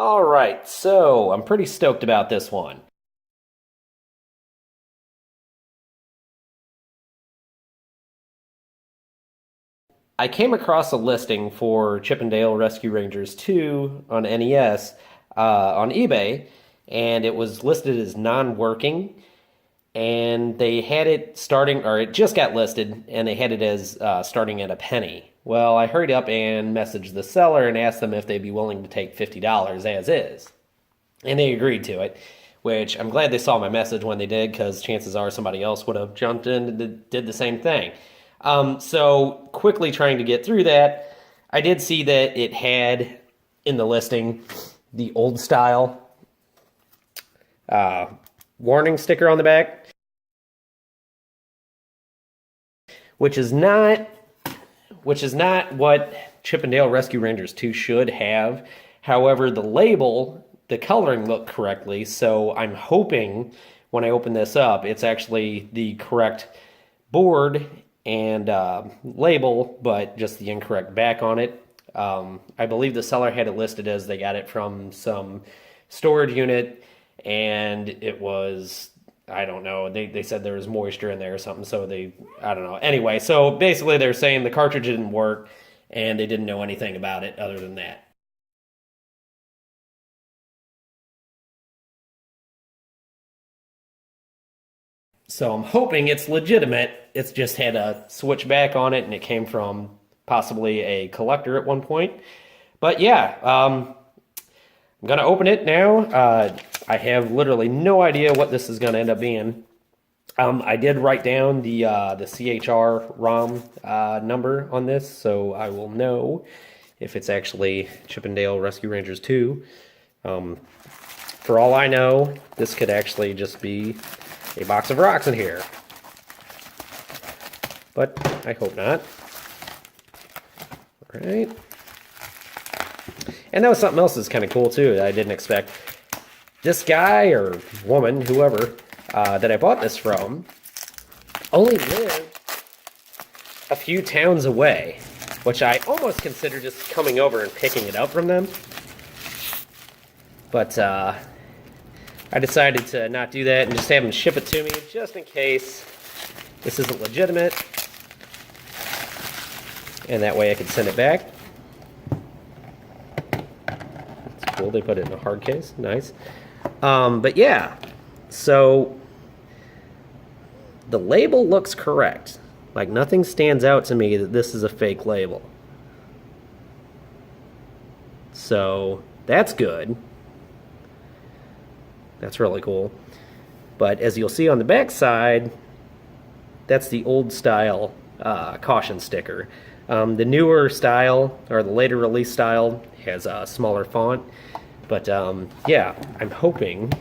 All right, so I'm pretty stoked about this one. I came across a listing for Chip 'n Dale Rescue Rangers 2 on NES on eBay, and it was listed as non-working. And they had it starting, or it just got listed, and they had it as starting at a penny. Well, I hurried up and messaged the seller and asked them if they'd be willing to take $50 as is. And they agreed to it, which I'm glad they saw my message when they did, because chances are somebody else would have jumped in and did the same thing. So quickly trying to get through that, I did see that it had in the listing the old style warning sticker on the back, which is not what Chip 'n Dale Rescue Rangers 2 should have. However, the label, the coloring looked correctly, so I'm hoping when I open this up, it's actually the correct board and label, but just the incorrect back on it. I believe the seller had it listed as they got it from some storage unit, and it was, I don't know, they said there was moisture in there or something, so I don't know. Anyway, so basically they're saying the cartridge didn't work, and they didn't know anything about it other than that. So I'm hoping it's legitimate. It's just had a switch back on it, and it came from possibly a collector at one point. But yeah, I'm gonna open it now. I have literally no idea what this is gonna end up being. I did write down the CHR ROM number on this, so I will know if it's actually Chip 'n Dale Rescue Rangers 2. For all I know, this could actually just be a box of rocks in here. But I hope not. All right. And that was something else that's kind of cool too that I didn't expect. This guy or woman, whoever, that I bought this from only lived a few towns away, which I almost consider just coming over and picking it up from them. But I decided to not do that and just have them ship it to me just in case this isn't legitimate. And that way I could send it back. It's cool, they put it in a hard case, nice. But yeah, so the label looks correct. Like nothing stands out to me that this is a fake label. So that's good. That's really cool. But as you'll see on the back side, that's the old style caution sticker. The newer style, or the later release style, has a smaller font. But yeah, I'm hoping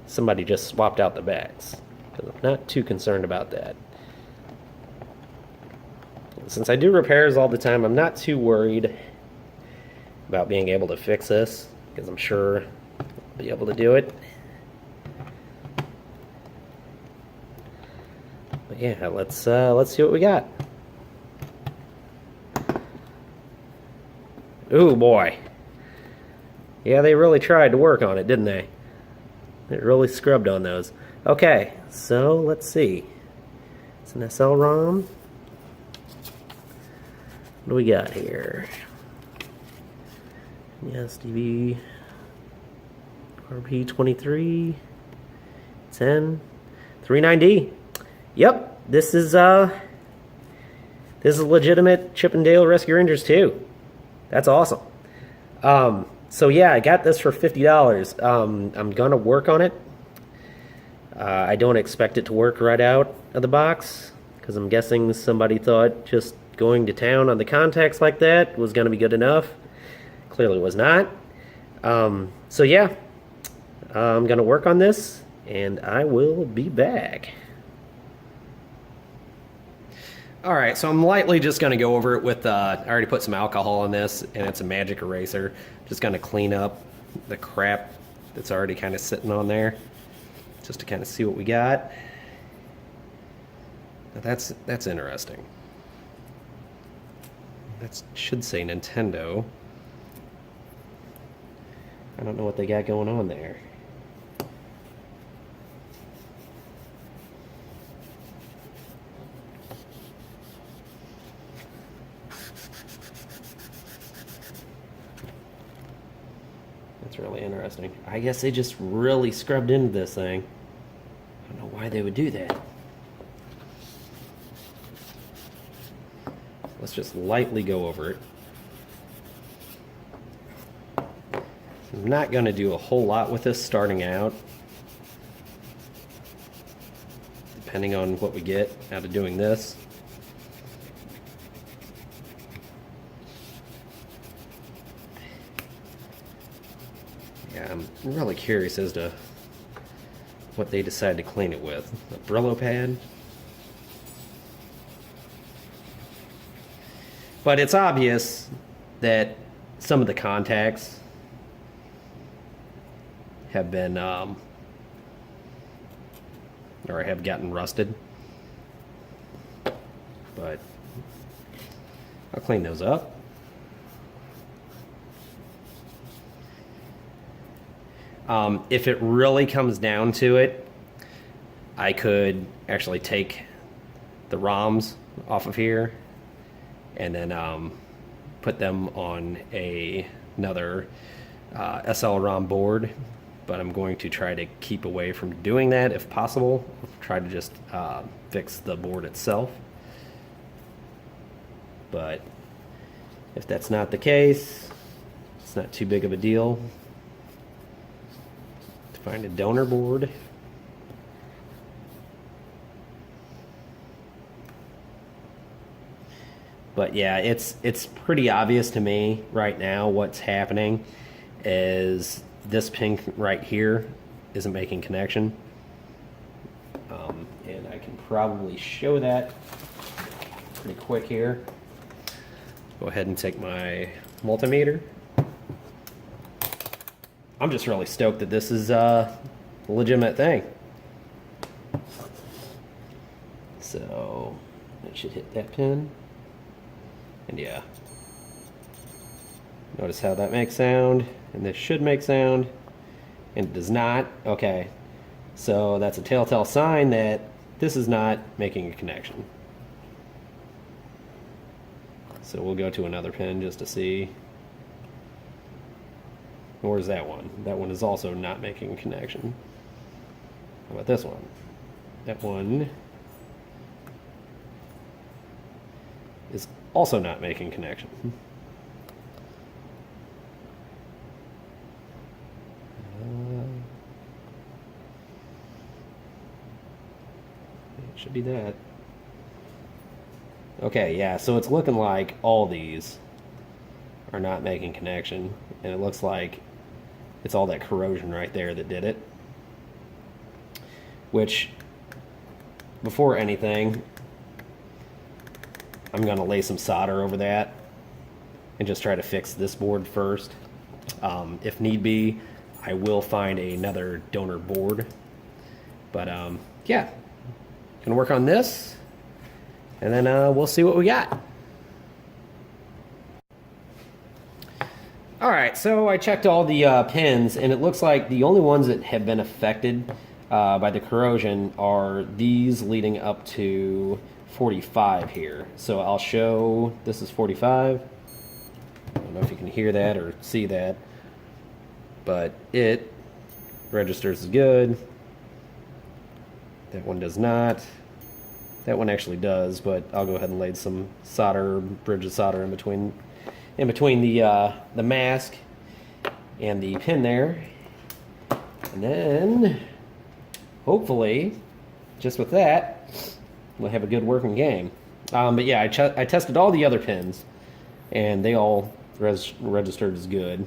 somebody just swapped out the backs, because I'm not too concerned about that. Since I do repairs all the time, I'm not too worried about being able to fix this, because I'm sure I'll be able to do it. But yeah, let's see what we got. Ooh boy. Yeah, they really tried to work on it, didn't they? They really scrubbed on those. Okay, so let's see. It's an SL-ROM. What do we got here? Yes, DV RP23 10 39D. Yep, this is legitimate Chip 'n Dale Rescue Rangers 2. That's awesome. So yeah, I got this for $50. I'm gonna work on it. I don't expect it to work right out of the box, because I'm guessing somebody thought just going to town on the contacts like that was gonna be good enough. Clearly was not. So yeah, I'm gonna work on this, and I will be back. Alright, so I'm lightly just going to go over it with, I already put some alcohol on this, and it's a magic eraser. Just going to clean up the crap that's already kind of sitting on there, just to kind of see what we got. Now that's interesting. That should say Nintendo. I don't know what they got going on there. That's really interesting. I guess they just really scrubbed into this thing. I don't know why they would do that. Let's just lightly go over it. I'm not going to do a whole lot with this starting out, depending on what we get out of doing this. Yeah, I'm really curious as to what they decide to clean it with. A Brillo pad? But it's obvious that some of the contacts have been, or have gotten rusted. But I'll clean those up. If it really comes down to it, I could actually take the ROMs off of here and then put them on another SL-ROM board, but I'm going to try to keep away from doing that if possible. Try to just fix the board itself. But if that's not the case, it's not too big of a deal to find a donor board. But yeah, it's pretty obvious to me right now what's happening is this pin right here isn't making connection. And I can probably show that pretty quick here. Go ahead and take my multimeter. I'm just really stoked that this is a legitimate thing. So it should hit that pin. And yeah, notice how that makes sound, and this should make sound, and it does not. Okay, so that's a telltale sign that this is not making a connection. So we'll go to another pin just to see. Where's that one? That one is also not making a connection. How about this one? That one is also not making connection. It should be that. Okay, yeah, so it's looking like all these are not making connection, and it looks like it's all that corrosion right there that did it. Which, before anything, I'm going to lay some solder over that and just try to fix this board first. If need be, I will find another donor board. But yeah, gonna work on this, and then we'll see what we got. Alright, so I checked all the pins, and it looks like the only ones that have been affected by the corrosion are these leading up to 45 here. So I'll show, this is 45. I don't know if you can hear that or see that, but it registers as good. That one does not. That one actually does, but I'll go ahead and lay some solder, bridge of solder in between the mask and the pin there. And then, hopefully, just with that, we'll have a good working game. But yeah, I tested all the other pins, and they all registered as good.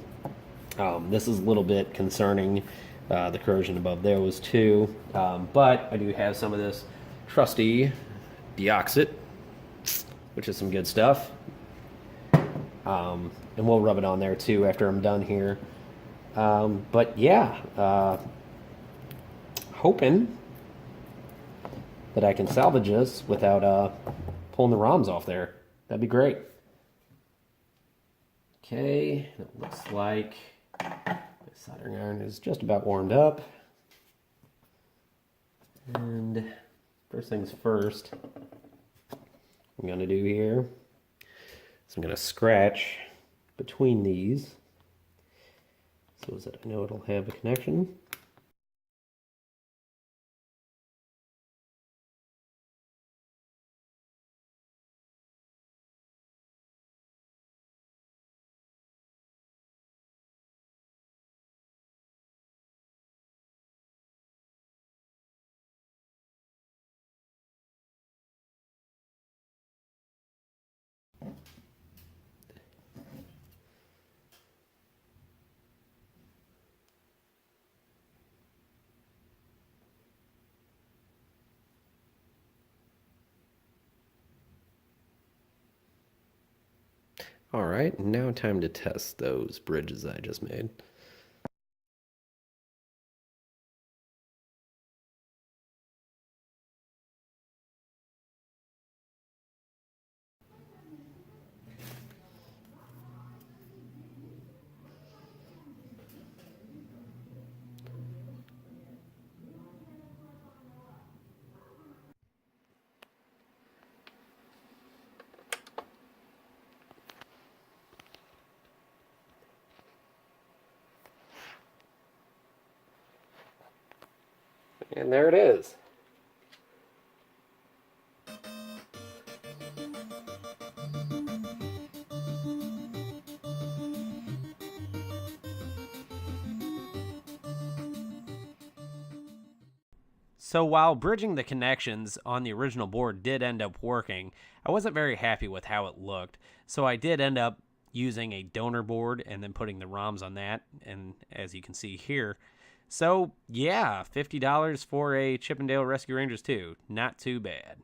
This is a little bit concerning, the corrosion above those too. But I do have some of this trusty deoxit, which is some good stuff. And we'll rub it on there too after I'm done here. But yeah, hoping that I can salvage this without pulling the ROMs off there. That'd be great. Okay, it looks like the soldering iron is just about warmed up. And first things first, I'm going to do here is I'm going to scratch between these so that I know it'll have a connection. All right, now time to test those bridges I just made. And there it is. So while bridging the connections on the original board did end up working, I wasn't very happy with how it looked. So I did end up using a donor board and then putting the ROMs on that, and as you can see here. So yeah, $50 for a Chippendale Rescue Rangers 2. Not too bad.